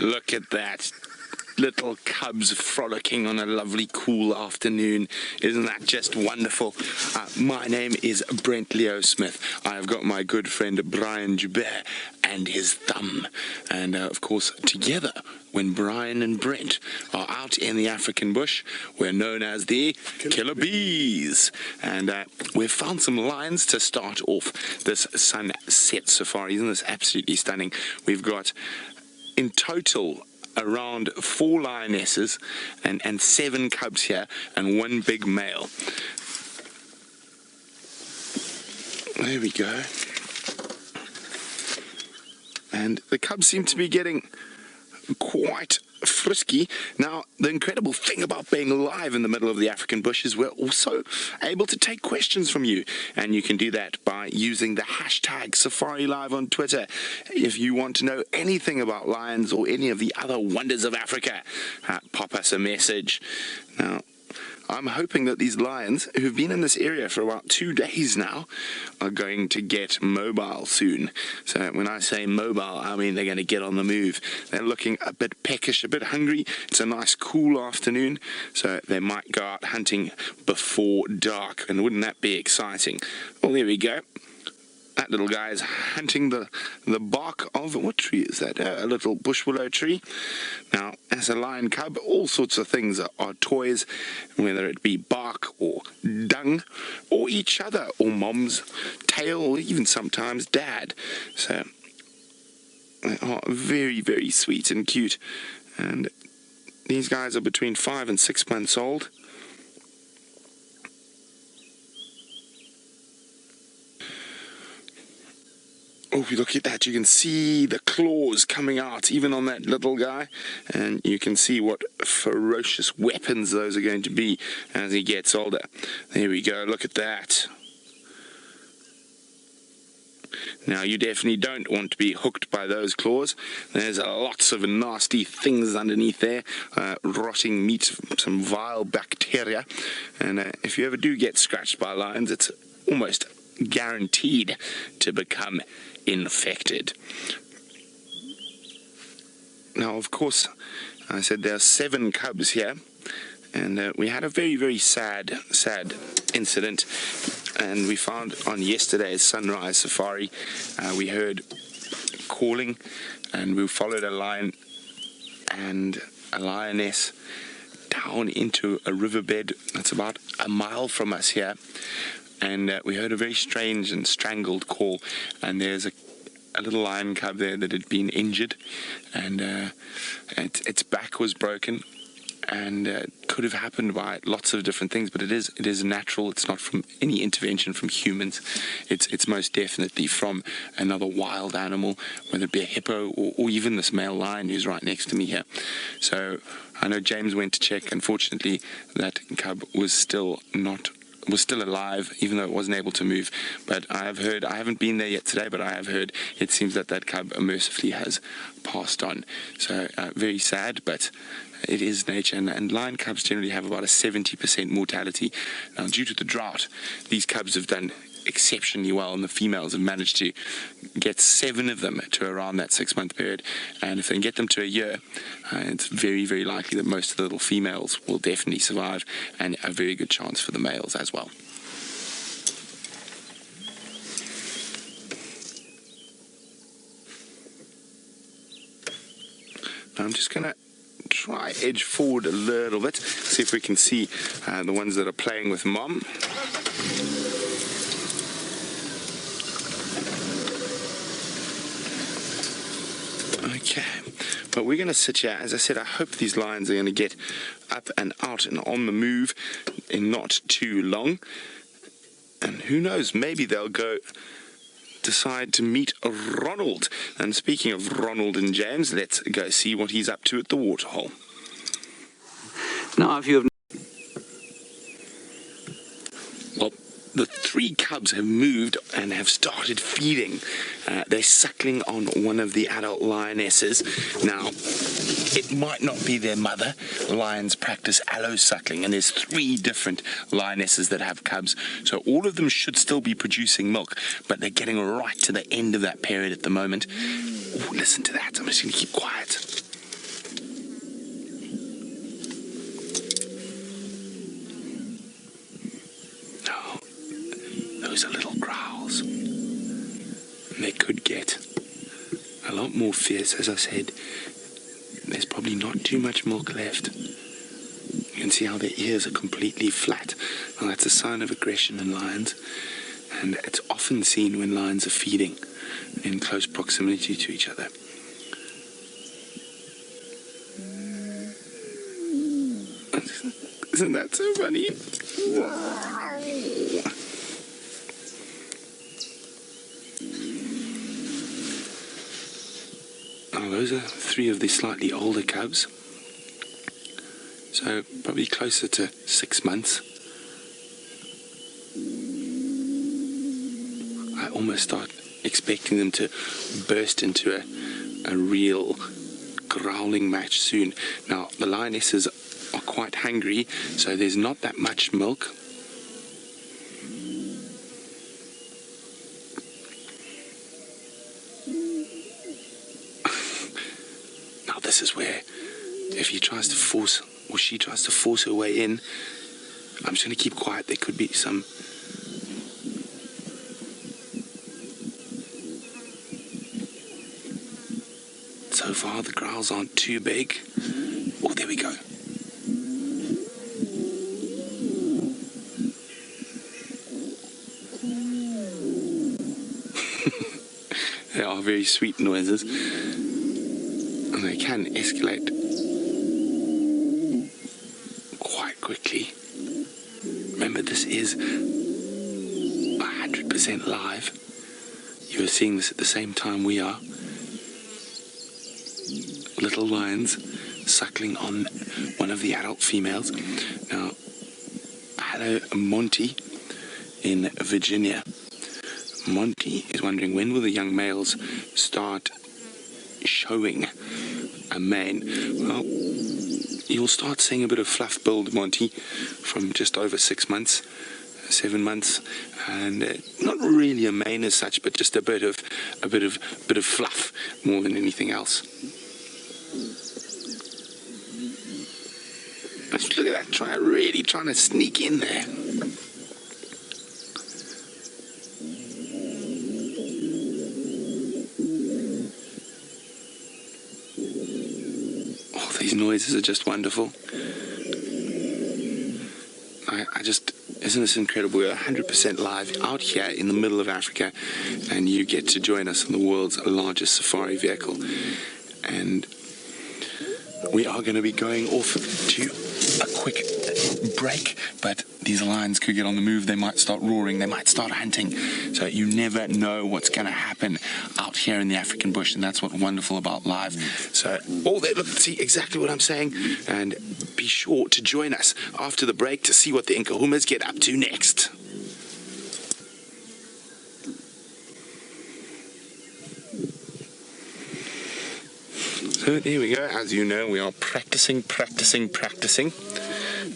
Look at that. Little cubs frolicking on a lovely cool afternoon. Isn't that just wonderful? My name is Brent Leo Smith. I've got my good friend Brian Djuma and his thumb. And of course, together, when Brian and Brent are out in the African bush, we're known as the Killer Bees. And we've found some lions to start off this sunset safari. Isn't this absolutely stunning? We've got, in total, around 4 lionesses and 7 cubs here and 1 big male. There we go. And the cubs seem to be getting quite frisky. Now, the incredible thing about being live in the middle of the African bush is we're also able to take questions from you, and you can do that by using the hashtag #SafariLive on Twitter. If you want to know anything about lions or any of the other wonders of Africa, pop us a message. Now, I'm hoping that these lions, who've been in this area for about 2 days now, are going to get mobile soon. So when I say mobile, I mean they're going to get on the move. They're looking a bit peckish, a bit hungry. It's a nice cool afternoon, so they might go out hunting before dark. And wouldn't that be exciting? Well, there we go. That little guy is hunting the bark of, what tree is that? A little bush willow tree. Now, as a lion cub, all sorts of things are toys, whether it be bark or dung or each other or mom's tail or even sometimes dad. So they are very, very sweet and cute. And these guys are between 5 and 6 months old. Oh, look at that. You can see the claws coming out, even on that little guy. And you can see what ferocious weapons those are going to be as he gets older. There we go. Look at that. Now, you definitely don't want to be hooked by those claws. There's lots of nasty things underneath there, rotting meat, some vile bacteria. And if you ever do get scratched by lions, it's almost guaranteed to become infected. Now, of course, I said there are 7 cubs here, and we had a very, very sad incident. And we found on yesterday's sunrise safari, we heard calling, and we followed a lion and a lioness down into a riverbed that's about a mile from us here. And we heard a very strange and strangled call, and there's a little lion cub there that had been injured, and its back was broken, and it could have happened by lots of different things, but it is natural. It's not from any intervention from humans. It's most definitely from another wild animal, whether it be a hippo or even this male lion who's right next to me here. So I know James went to check. Unfortunately, that cub was still alive, even though it wasn't able to move. But I have heard, I haven't been there yet today, but I have heard it seems that cub mercifully has passed on. So very sad, but it is nature, and lion cubs generally have about a 70% mortality. Now, due to the drought, these cubs have done exceptionally well, and the females have managed to get 7 of them to around that 6-month period. And if they can get them to a year, it's very, very likely that most of the little females will definitely survive, and a very good chance for the males as well. Now I'm just going to try edge forward a little bit, see if we can see the ones that are playing with mom. Okay, but we're going to sit here. As I said, I hope these lions are going to get up and out and on the move in not too long. And who knows, maybe they'll decide to meet Ronald. And speaking of Ronald and James, let's go see what he's up to at the waterhole. Now, if you have... Well, the 3 cubs have moved and have started feeding. They're suckling on one of the adult lionesses. Now, it might not be their mother. Lions practice allo-suckling, and there's 3 different lionesses that have cubs. So all of them should still be producing milk, but they're getting right to the end of that period at the moment. Ooh, listen to that. I'm just going to keep quiet. lot more fierce. As I said, there's probably not too much milk left. You can see how their ears are completely flat. Now that's a sign of aggression in lions, and it's often seen when lions are feeding in close proximity to each other. Isn't that so funny? Oh, those are 3 of the slightly older cubs. So probably closer to 6 months. I almost start expecting them to burst into a real growling match soon. Now the lionesses are quite hungry, so there's not that much milk. Now this is where, if he tries to force, or she tries to force her way in, I'm just going to keep quiet. There could be some... So far the growls aren't too big. Oh, there we go. They are very sweet noises, and they can escalate quite quickly. Remember, this is 100% live. You are seeing this at the same time we are. Little lions suckling on one of the adult females. Now, hello, Monty in Virginia. Monty is wondering, when will the young males start showing a mane? Well, you'll start seeing a bit of fluff build, Monty, from just over 6 months, 7 months, and not really a mane as such, but just a bit of fluff more than anything else. Look at that, really trying to sneak in there. These noises are just wonderful. Isn't this incredible? We're 100% live out here in the middle of Africa, and you get to join us on the world's largest safari vehicle. And we are going to be going off to a quick break, but these lions could get on the move. They might start roaring, they might start hunting, so you never know what's going to happen out here in the African bush, and that's what's wonderful about live. So look, see exactly what I'm saying, and be sure to join us after the break to see what the Nkuhumas get up to next. So there we go. As you know, we are practicing.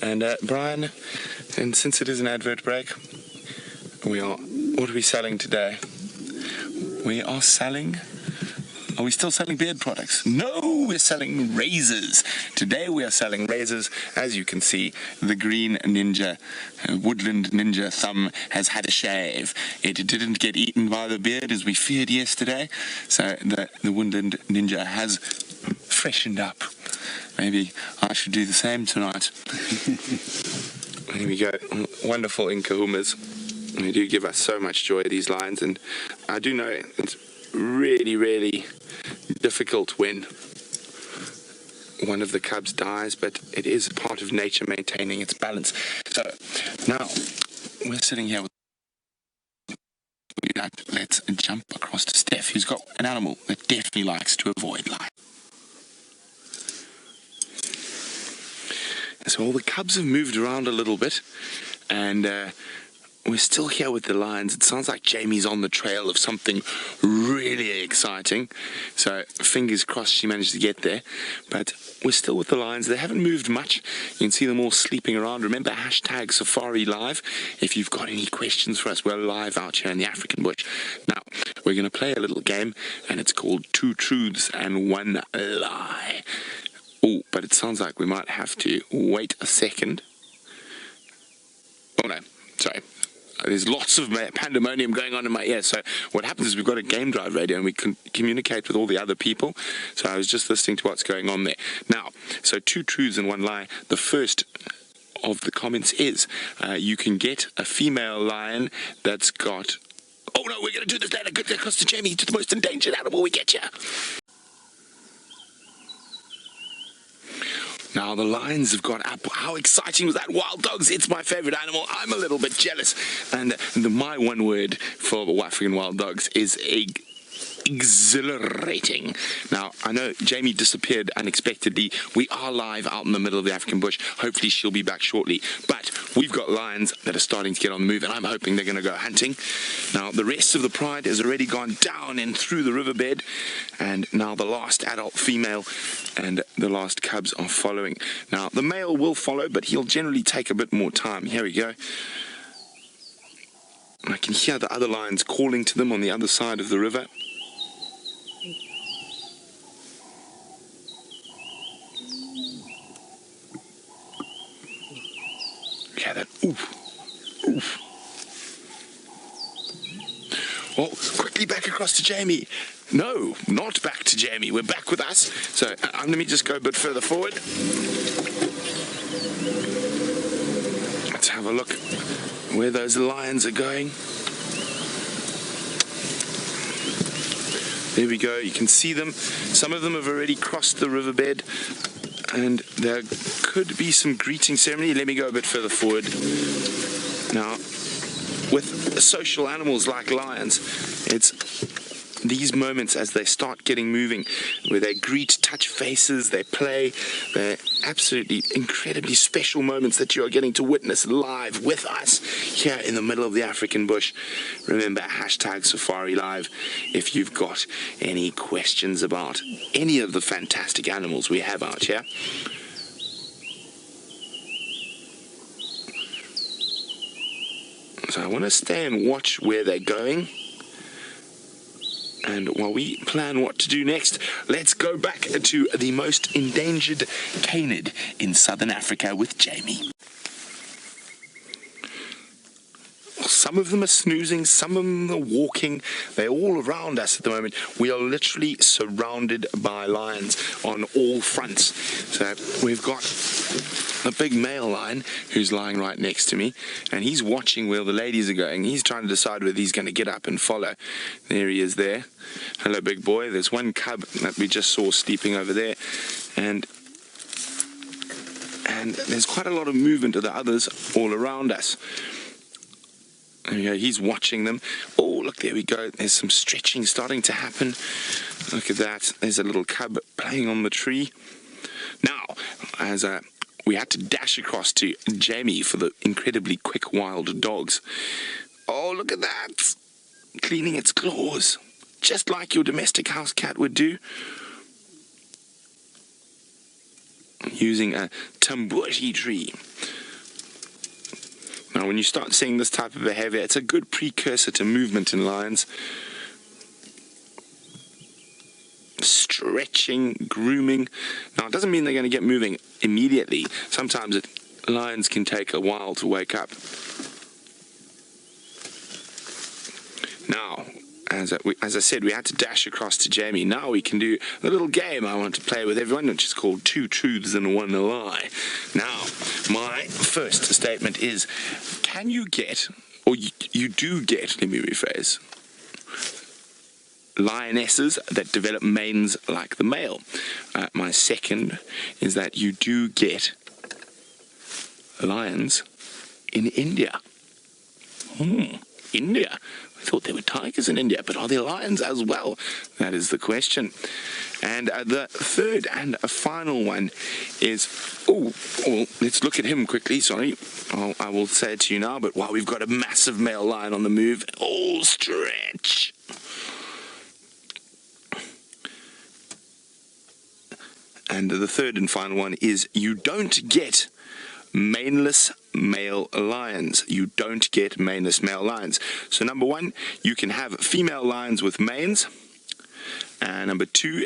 And Brian, and since it is an advert break, what are we selling today? We are selling... Are we still selling beard products? No, we're selling razors. Today we are selling razors. As you can see, the green ninja, woodland ninja thumb has had a shave. It didn't get eaten by the beard as we feared yesterday. So the woodland ninja has freshened up. Maybe I should do the same tonight. Here we go. Wonderful Nkuhumas. They do give us so much joy, these lions, and I do know it's really difficult when one of the cubs dies, but it is part of nature maintaining its balance. So now we're sitting here with... Let's jump across to Steph, who's got an animal that definitely likes to avoid lions. So all the cubs have moved around a little bit, and we're still here with the lions. It sounds like Jamie's on the trail of something really exciting. So fingers crossed she managed to get there. But we're still with the lions. They haven't moved much. You can see them all sleeping around. Remember, hashtag Safari Live. If you've got any questions for us, we're live out here in the African bush. Now, we're going to play a little game, and it's called 2 Truths and 1 Lie. Oh, but it sounds like we might have to wait a second. Oh no, sorry. there's lots of pandemonium going on in my ear. So what happens is we've got a game drive radio and we can communicate with all the other people. So I was just listening to what's going on there. Now, so 2 truths and 1 lie. The first of the comments is you can get a female lion that's got... Oh no, we're going to do this later. Good across to Jamie, to the most endangered animal we get you. Now, the lions have got up. How exciting was that? Wild dogs, it's my favorite animal. I'm a little bit jealous. And my one word for African wild dogs is exhilarating. Now, I know Jamie disappeared unexpectedly. We are live out in the middle of the African bush. Hopefully she'll be back shortly. But we've got lions that are starting to get on the move, and I'm hoping they're going to go hunting. Now, the rest of the pride has already gone down and through the riverbed, and now the last adult female and the last cubs are following. Now, the male will follow, but he'll generally take a bit more time. Here we go. I can hear the other lions calling to them on the other side of the river. Yeah, that oof, oof. Oh, quickly back across to Jamie. No, not back to Jamie. We're back with us. So let me just go a bit further forward. Let's have a look where those lions are going. There we go. You can see them. Some of them have already crossed the riverbed. And there could be some greeting ceremony. Let me go a bit further forward. Now, with social animals like lions, it's these moments as they start getting moving, where they greet, touch faces, they play. They're absolutely incredibly special moments that you are getting to witness live with us here in the middle of the African bush. Remember, #SafariLive if you've got any questions about any of the fantastic animals we have out here. So I want to stay and watch where they're going. And while we plan what to do next, let's go back to the most endangered canid in southern Africa with Jamie. Some of them are snoozing, some of them are walking. They're all around us at the moment. We are literally surrounded by lions on all fronts. So we've got a big male lion who's lying right next to me, and he's watching where the ladies are going. He's trying to decide whether he's going to get up and follow. There he is there. Hello, big boy. There's one cub that we just saw sleeping over there, and there's quite a lot of movement of the others all around us. There we go, he's watching them. Oh, look, there we go. There's some stretching starting to happen. Look at that. There's a little cub playing on the tree. Now, as we had to dash across to Jamie for the incredibly quick wild dogs. Oh, look at that. Cleaning its claws, just like your domestic house cat would do. Using a tambushi tree. Now, when you start seeing this type of behavior, it's a good precursor to movement in lions. Stretching, grooming. Now, it doesn't mean they're going to get moving immediately. Sometimes lions can take a while to wake up. Now, as I said, we had to dash across to Jamie. Now we can do a little game I want to play with everyone, which is called 2 Truths and 1 Lie. Now, my first statement is, can you get, or you do get, let me rephrase, lionesses that develop manes like the male. My second is that you do get lions in India. India. I thought there were tigers in India, but are there lions as well? That is the question. And the third and a final one is, well, let's look at him quickly, sorry. I will say it to you now, but wow, we've got a massive male lion on the move. Oh, stretch. And the third and final one is, you don't get maneless male lions. You don't get maneless male lions. So number one, you can have female lions with manes. And number two,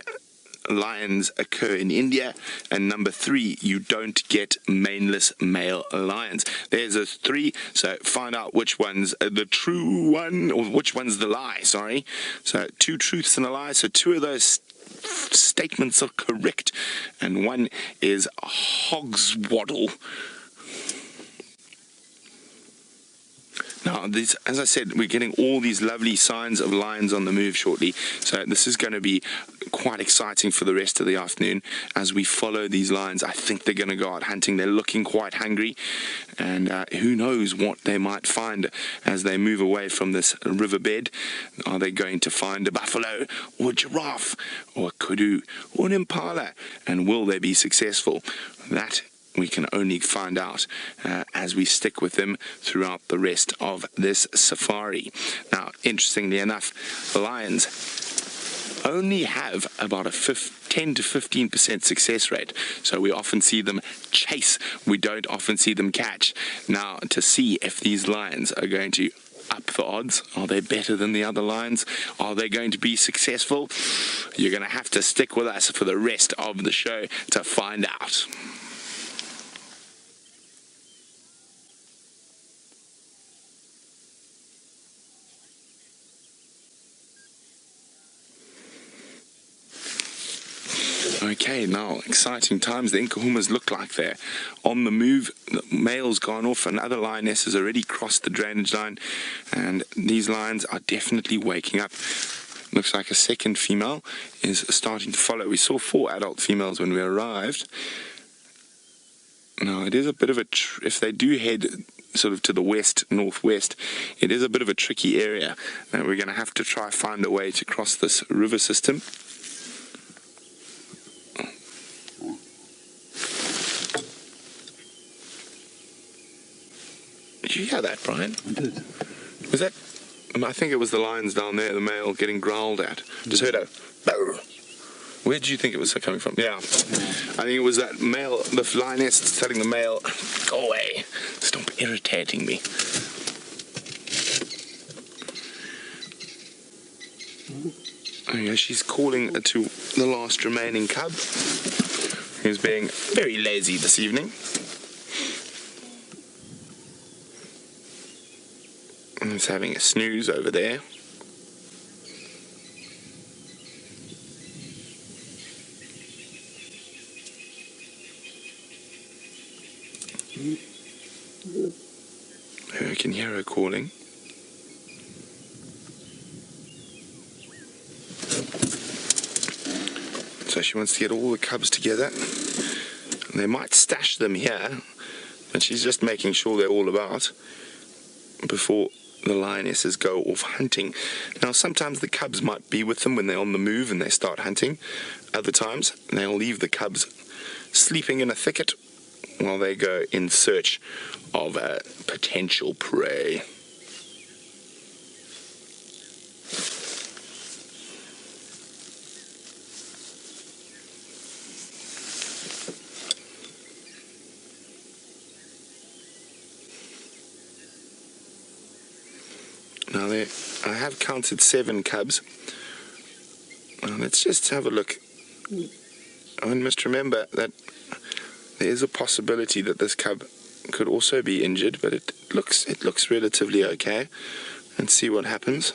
lions occur in India. And number 3, you don't get maneless male lions. There's a 3, so find out which one's the true one, or which one's the lie, sorry. So 2 truths and a lie, so 2 of those statements are correct, and 1 is hogswaddle. Now, as I said, we're getting all these lovely signs of lions on the move shortly, so this is going to be quite exciting for the rest of the afternoon as we follow these lions. I think they're going to go out hunting. They're looking quite hungry, and who knows what they might find as they move away from this riverbed. Are they going to find a buffalo, or a giraffe, or a kudu, or an impala, and will they be successful? That we can only find out as we stick with them throughout the rest of this safari. Now, interestingly enough, lions only have about a 10 to 15% success rate. So we often see them chase. We don't often see them catch. Now, to see if these lions are going to up the odds, are they better than the other lions? Are they going to be successful? You're going to have to stick with us for the rest of the show to find out. Okay, now exciting times. The Nkuhumas look like they're on the move. The male's gone off, another lioness has already crossed the drainage line, and these lions are definitely waking up. Looks like a second female is starting to follow. We saw 4 adult females when we arrived. Now, it is a bit of a if they do head sort of to the west, northwest, it is a bit of a tricky area. We're going to have to try find a way to cross this river system. Did you hear that, Brian? I did. Was that? I think it was the lions down there, the male getting growled at. Just heard a bow. Where did you think it was coming from? Yeah. I think it was that male, the lioness telling the male, go away, stop irritating me. Oh yeah, she's calling to the last remaining cub, who's being very lazy this evening. And he's having a snooze over there. I can hear her calling. So she wants to get all the cubs together. And they might stash them here, but she's just making sure they're all about before the lionesses go off hunting. Now, sometimes the cubs might be with them when they're on the move and they start hunting. Other times, they'll leave the cubs sleeping in a thicket while they go in search of a potential prey. Now I have counted 7 cubs. Let's just have a look. I must remember that there is a possibility that this cub could also be injured, but it looks relatively okay. Let's see what happens.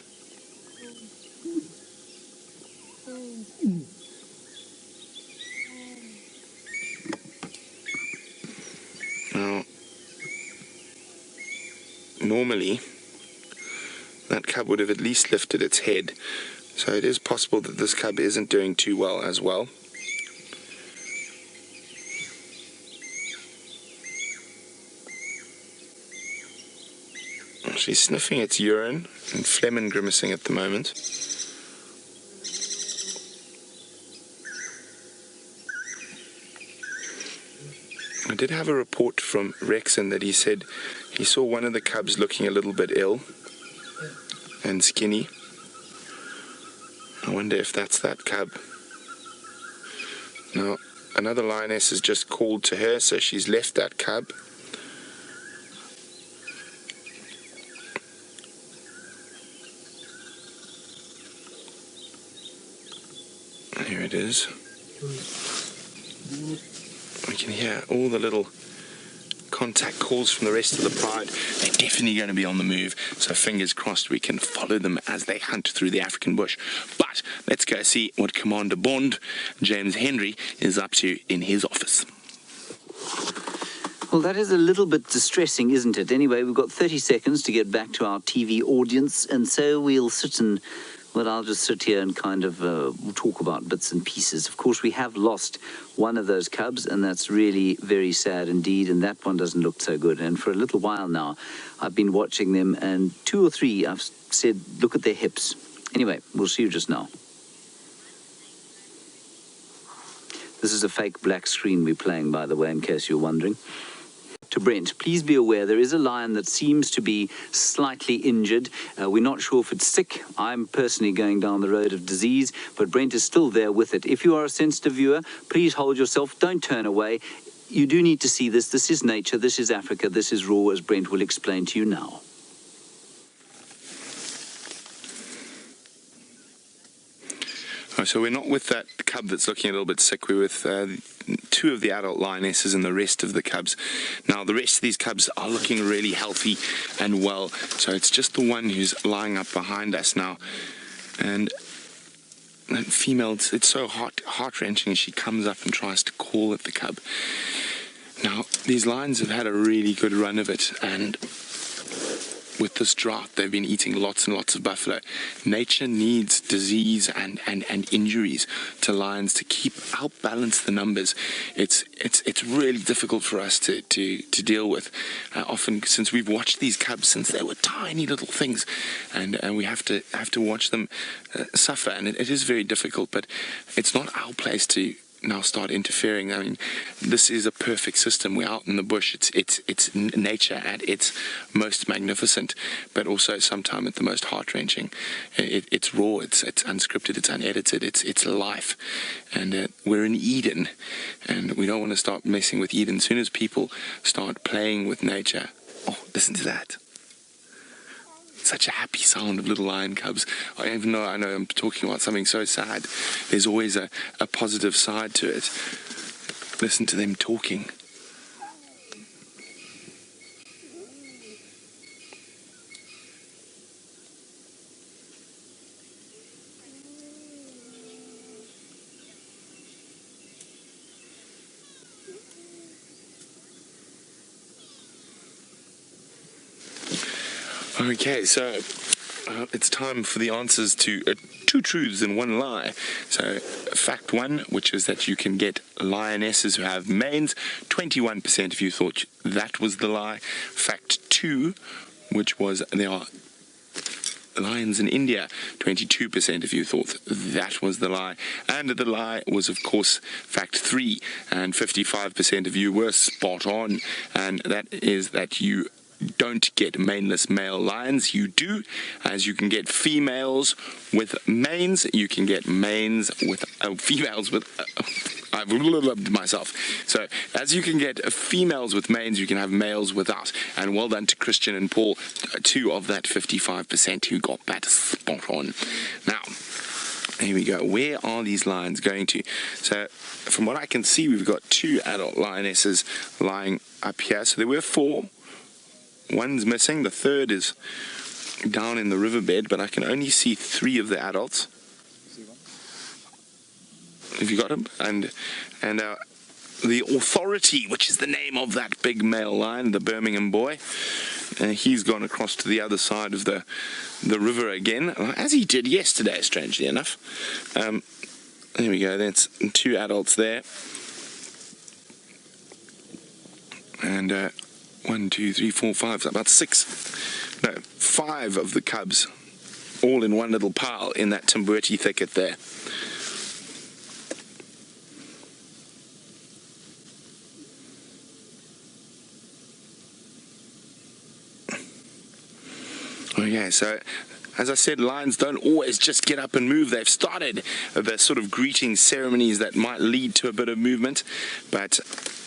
Now, normally that cub would have at least lifted its head, so it is possible that this cub isn't doing too well as well. She's sniffing its urine and phlegm and grimacing at the moment. I did have a report from Rexon that he said he saw one of the cubs looking a little bit ill and skinny. I wonder if that's that cub. Now, another lioness has just called to her, so she's left that cub. Here it is. We can hear all the little contact calls from the rest of the pride. They're definitely going to be on the move, so fingers crossed we can follow them as they hunt through the African bush. But let's go see what Commander Bond, James Henry, is up to in his office. Well, that is a little bit distressing, isn't it? Anyway, we've got 30 seconds to get back to our TV audience, and so we'll sit and, well, I'll just sit here and kind of talk about bits and pieces. Of course, we have lost one of those cubs, and that's really very sad indeed, and that one doesn't look so good. And for a little while now, I've been watching them, and 2 or 3, I've said, look at their hips. Anyway, we'll see you just now. This is a fake black screen we're playing, by the way, in case you're wondering. To Brent, please be aware there is a lion that seems to be slightly injured. We're not sure if it's sick. I'm personally going down the road of disease, but Brent is still there with it. If you are a sensitive viewer, please hold yourself. Don't turn away. You do need to see this. This is nature. This is Africa. This is raw, as Brent will explain to you now. So we're not with that cub that's looking a little bit sick. We're with 2 of the adult lionesses and the rest of the cubs. Now, the rest of these cubs are looking really healthy and well. So it's just the one who's lying up behind us now. And that female, it's so heart-wrenching as she comes up and tries to call at the cub. Now, these lions have had a really good run of it, and with this drought, they've been eating lots and lots of buffalo. Nature needs disease and injuries to lions to help balance the numbers. It's really difficult for us to deal with. Often, since we've watched these cubs since they were tiny little things, and we have to watch them suffer, and it is very difficult. But it's not our place to now start interfering. I mean, this is a perfect system. We're out in the bush. It's nature at its most magnificent, but also sometimes at the most heart-wrenching. It's raw, it's unscripted, it's unedited, it's life. And we're in Eden, and we don't want to start messing with Eden. As soon as people start playing with nature, oh, listen to that. Such a happy sound of little lion cubs. Even though I know I'm talking about something so sad, there's always a positive side to it. Listen to them talking. Okay, so it's time for the answers to 2 truths and 1 lie. So fact 1, which is that you can get lionesses who have manes. 21% of you thought that was the lie. Fact 2, which was there are lions in India. 22% of you thought that was the lie. And the lie was, of course, fact 3, and 55% of you were spot on, and that is that you don't get maneless male lions. You do, as you can get females with manes. You can get manes with females with I've loved myself. So as you can get females with manes, you can have males without. And well done to Christian and Paul, 2 of that 55% who got that spot on. Now, here we go. Where are these lions going to? So from what I can see, we've got 2 adult lionesses lying up here. So there were 4. 1's missing. The 3rd is down in the riverbed, but I can only see 3 of the adults. Have you got him? And the Authority, which is the name of that big male lion, the Birmingham boy, he's gone across to the other side of the river again, as he did yesterday, strangely enough. There we go. That's 2 adults there. And 1, 2, 3, 4, 5, so about 5 of the cubs, all in one little pile in that Timberti thicket there. Okay, so as I said, lions don't always just get up and move. They've started the sort of greeting ceremonies that might lead to a bit of movement, but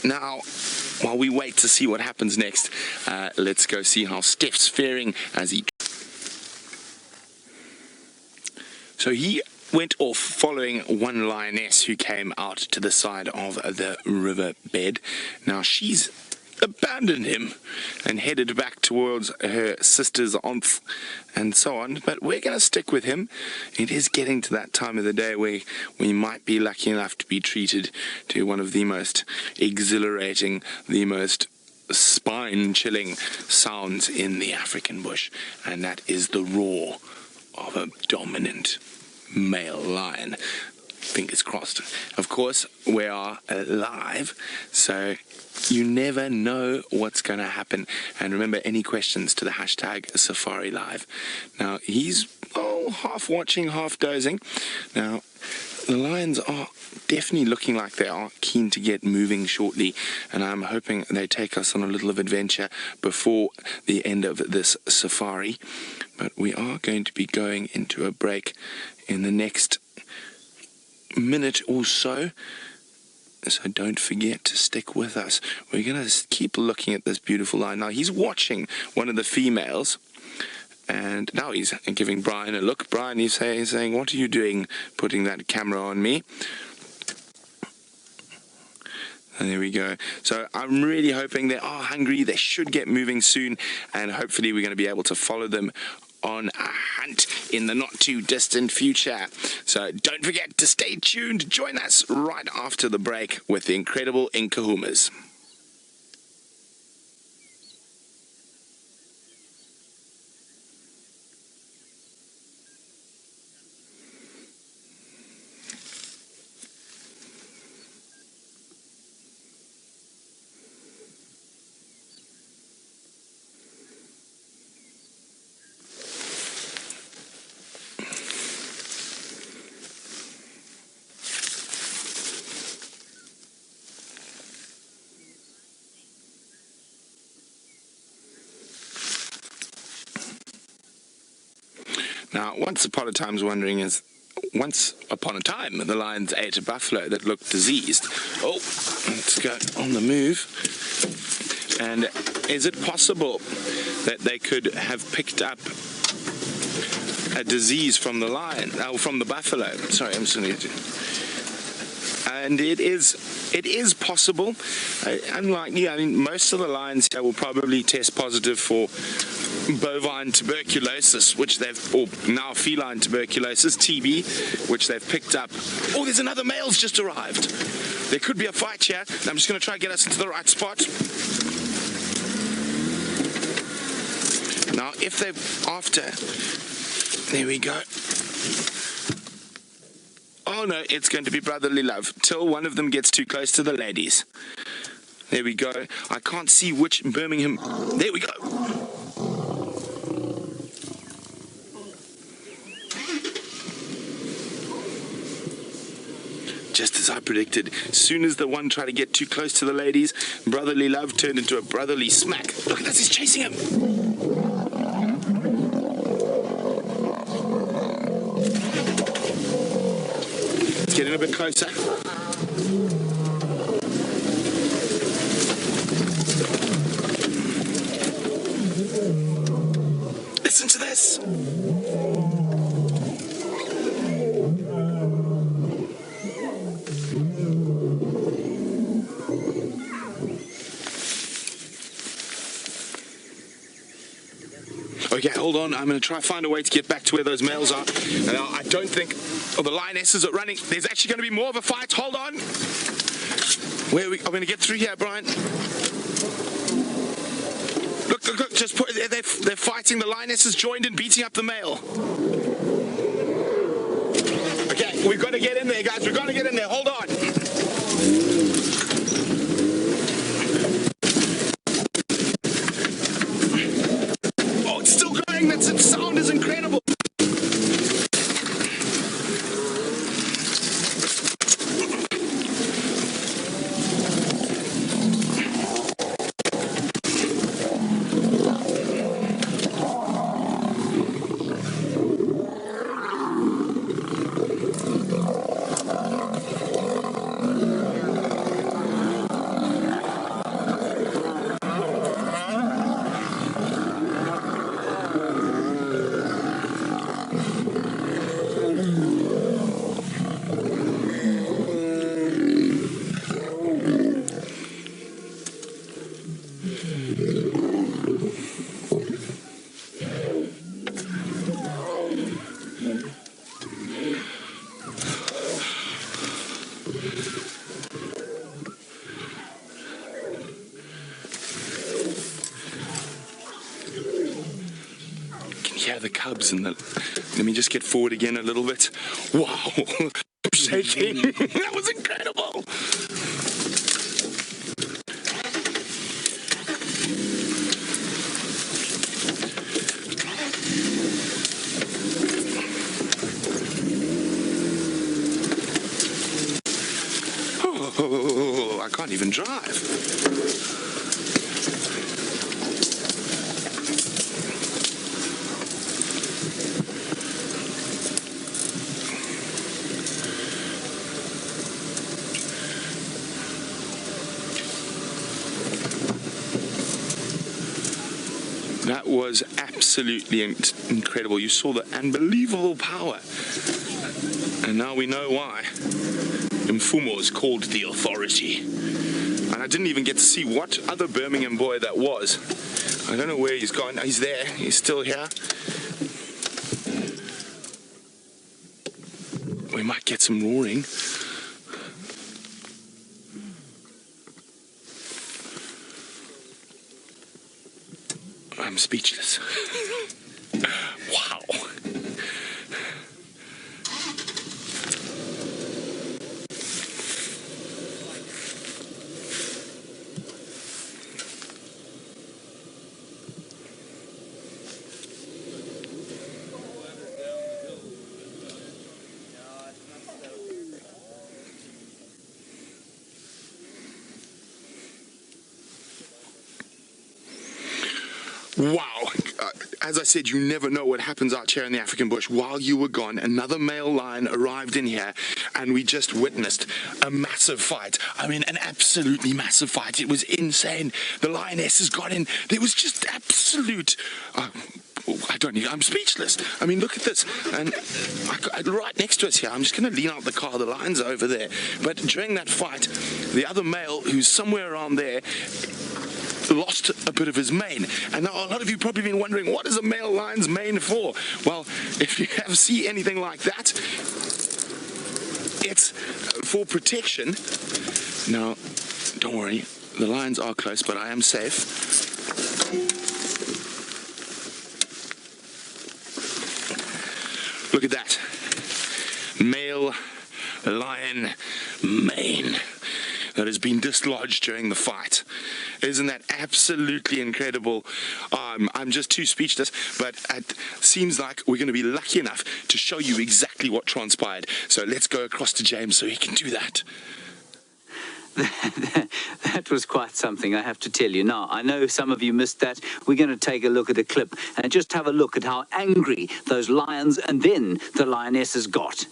now, while we wait to see what happens next, let's go see how Steph's faring as he... So he went off following one lioness who came out to the side of the river bed. Now she's abandoned him and headed back towards her sister's aunts and so on, but we're going to stick with him. It is getting to that time of the day where we might be lucky enough to be treated to one of the most exhilarating, the most spine-chilling sounds in the African bush, and that is the roar of a dominant male lion. Fingers crossed. Of course, we are live, so you never know what's going to happen. And remember, any questions to the hashtag Safari Live. Now, he's half watching, half dozing. Now, the lions are definitely looking like they are keen to get moving shortly, and I'm hoping they take us on a little of adventure before the end of this safari. But we are going to be going into a break in the next minute or so, so don't forget to stick with us. We're going to keep looking at this beautiful lion. Now, he's watching one of the females, and now he's giving Brian a look. Brian, he's saying, what are you doing putting that camera on me? And there we go. So I'm really hoping they are hungry. They should get moving soon, and hopefully we're going to be able to follow them on a hunt in the not too distant future. So don't forget to stay tuned. Join us right after the break with the incredible Nkuhumas. Now, once upon a time, the lions ate a buffalo that looked diseased. Oh, let's go on the move. And is it possible that they could have picked up a disease from the lion, from the buffalo? Sorry, I'm sorry. And it is possible. Unlike, I mean, most of the lions here will probably test positive for bovine tuberculosis, or now feline tuberculosis, TB, which they've picked up. Oh, there's another male's just arrived. There could be a fight here. I'm just going to try and get us into the right spot. Now, if they're after... There we go. Oh no, it's going to be brotherly love till one of them gets too close to the ladies. There we go. I can't see which Birmingham... There we go. Just as I predicted, as soon as the one tried to get too close to the ladies, brotherly love turned into a brotherly smack. Look at this, he's chasing him. Let's get in a bit closer. Listen to this. Okay, hold on. I'm going to try and find a way to get back to where those males are. I don't think... Oh, the lionesses are running. There's actually going to be more of a fight. Hold on. Where are we? I'm going to get through here, Brian. Look. Just put... They're fighting. The lionesses joined and beating up the male. Okay, we've got to get in there, guys. We've got to get in there. Hold on. That sound is incredible. Yeah, the cubs and the... Let me just get forward again a little bit. Wow, I'm shaking. That was incredible. Oh, I can't even drive. That was absolutely incredible. You saw the unbelievable power. And now we know why Nkuhuma is called the authority. And I didn't even get to see what other Birmingham boy that was. I don't know where he's gone. He's there. He's still here. We might get some roaring. I'm speechless. Wow. Wow. As I said, you never know what happens out here in the African bush. While you were gone, another male lion arrived in here, and we just witnessed a massive fight. I mean, an absolutely massive fight. It was insane. The lionesses got in. There was just absolute... I'm speechless. I mean, look at this. And right next to us here, I'm just going to lean out the car. The lions are over there. But during that fight, the other male, who's somewhere around there, lost a bit of his mane. And now a lot of you probably been wondering, what is a male lion's mane for? Well, if you ever see anything like that, it's for protection. Now, don't worry, the lions are close, but I am safe. Look at that. Male lion mane that has been dislodged during the fight. Isn't that absolutely incredible? I'm just too speechless, but it seems like we're going to be lucky enough to show you exactly what transpired. So let's go across to James so he can do that. That was quite something, I have to tell you. Now, I know some of you missed that. We're going to take a look at a clip and just have a look at how angry those lions and then the lionesses got.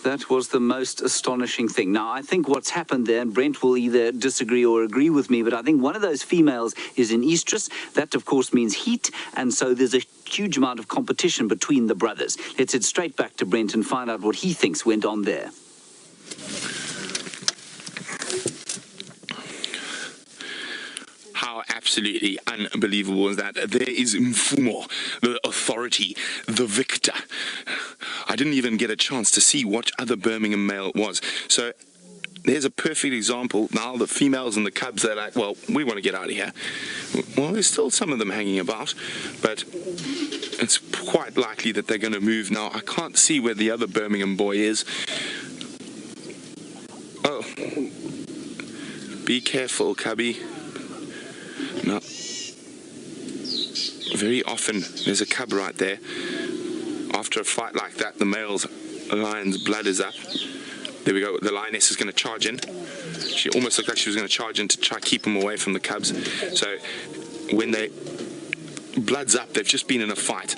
That was the most astonishing thing. Now, I think what's happened there, and Brent will either disagree or agree with me, but I think one of those females is in estrus. That, of course, means heat, and so there's a huge amount of competition between the brothers. Let's head straight back to Brent and find out what he thinks went on there. How absolutely unbelievable is that? There is Nkuhuma, the authority, the victor. I didn't even get a chance to see what other Birmingham male it was. So there's a perfect example. Now the females and the cubs are like, well, we want to get out of here. Well, there's still some of them hanging about, but it's quite likely that they're going to move now. I can't see where the other Birmingham boy is. Oh, be careful, cubby. No. Very often there's a cub right there. After a fight like that, the lion's blood is up. There we go. The lioness is going to charge in. She almost looked like she was going to charge in to try to keep them away from the cubs. So when they blood's up. They've just been in a fight.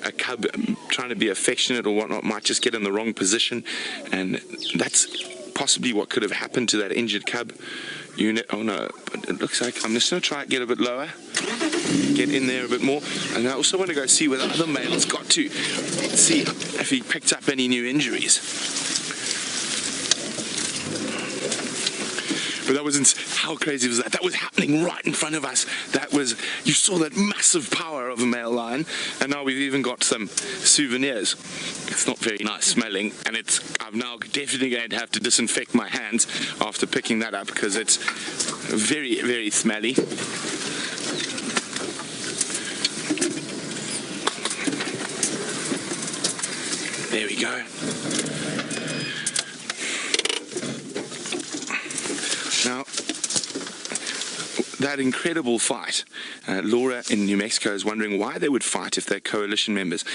A cub trying to be affectionate or whatnot might just get in the wrong position, and that's possibly what could have happened to that injured cub. Oh no, but it looks like I'm just going to try and get a bit lower, get in there a bit more, and I also want to go see where the other male's got to, see if he picked up any new injuries. But that wasn't, how crazy was that? That was happening right in front of us. That was, you saw that massive power of a male lion, and now we've even got some souvenirs. It's not very nice smelling, and I'm now definitely going to have to disinfect my hands after picking that up because it's very, very smelly. There we go. Now, that incredible fight, Laura in New Mexico is wondering why they would fight if they're coalition members.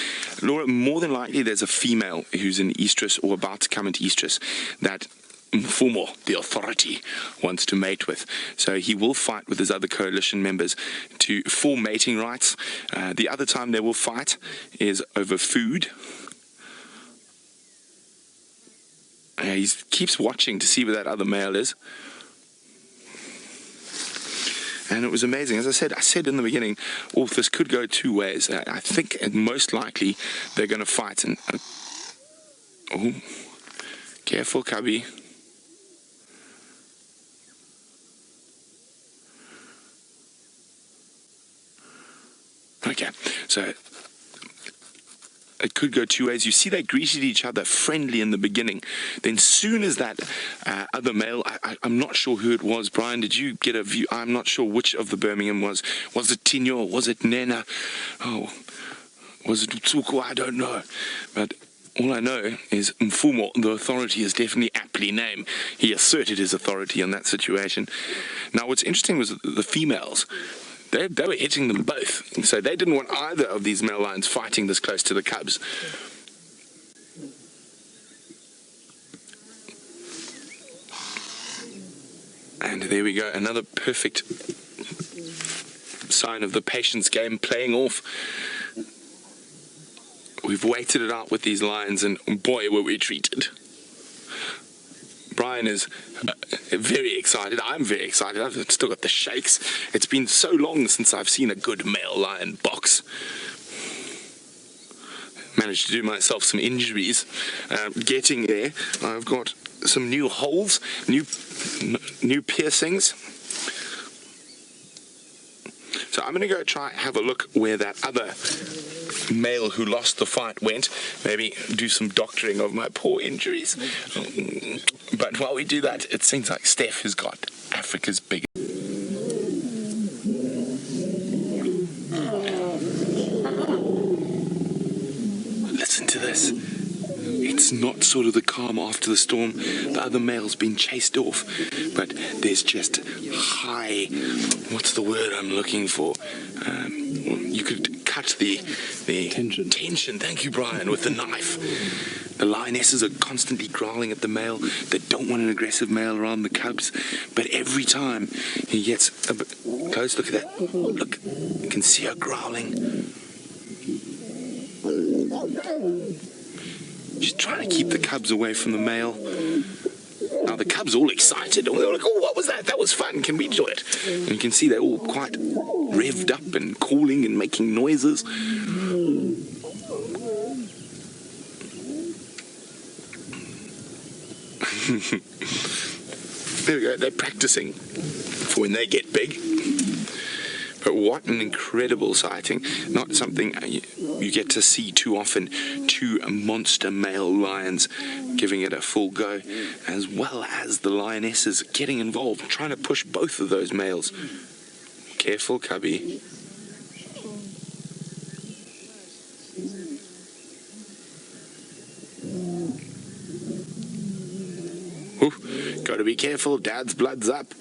Laura, more than likely there's a female who's in estrus or about to come into estrus that Nkuhuma, the authority, wants to mate with. So he will fight with his other coalition members for mating rights. The other time they will fight is over food. He keeps watching to see where that other male is. And it was amazing. As I said in the beginning, this could go two ways. I think most likely they're going to fight. And oh, careful, cubby. Okay, so it could go two ways. You see they greeted each other friendly in the beginning. Then soon as that other male, I'm not sure who it was. Brian, did you get a view? I'm not sure which of the Birmingham was. Was it Tino? Was it Nena? Oh, was it Tsuku? I don't know. But all I know is Nkuhuma, the authority, is definitely aptly named. He asserted his authority on that situation. Now, what's interesting was the females. They were hitting them both, so they didn't want either of these male lions fighting this close to the cubs. And there we go, another perfect sign of the patience game playing off. We've waited it out with these lions, and boy, were we treated. Brian is very excited. I'm very excited. I've still got the shakes. It's been so long since I've seen a good male lion box. Managed to do myself some injuries getting there. I've got some new holes, new piercings. So I'm going to go try have a look where that other male who lost the fight went. Maybe do some doctoring of my poor injuries. But while we do that, it seems like Steph has got Africa's biggest. Listen to this. It's not sort of the calm after the storm. The other male's been chased off, but there's just high, what's the word I'm looking for? You could cut the tension, thank you, Brian, with the knife. The lionesses are constantly growling at the male. They don't want an aggressive male around the cubs, but every time he gets a bit close, look at that. Look, you can see her growling. She's trying to keep the cubs away from the male. Now the cubs are all excited. They're like, oh, what was that? That was fun. Can we do it? And you can see they're all quite revved up and calling and making noises. There we go. They're practicing for when they get big. But what an incredible sighting. Not something you get to see too often. Two monster male lions giving it a full go, as well as the lionesses getting involved, trying to push both of those males. Careful, cubby. Ooh, gotta be careful, Dad's blood's up.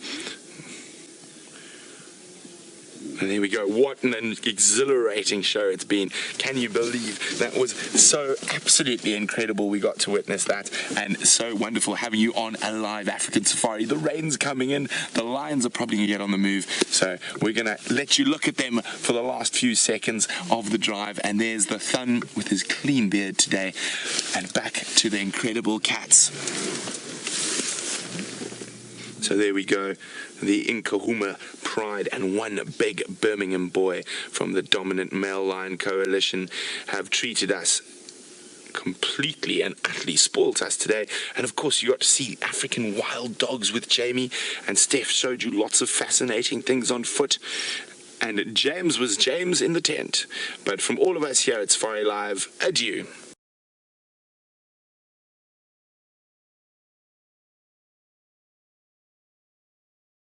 And there we go. What an exhilarating show it's been. Can you believe that was so absolutely incredible? We got to witness that, and so wonderful having you on a live African safari. The rain's coming in. The lions are probably going to get on the move, so we're going to let you look at them for the last few seconds of the drive. And there's the Thun with his clean beard today, and back to the incredible cats. So there we go, the Nkuhuma pride and one big Birmingham boy from the dominant male lion coalition have treated us completely and utterly, spoilt us today. And of course you got to see African wild dogs with Jamie, and Steph showed you lots of fascinating things on foot. And James was James in the tent. But from all of us here at Safari Live, adieu.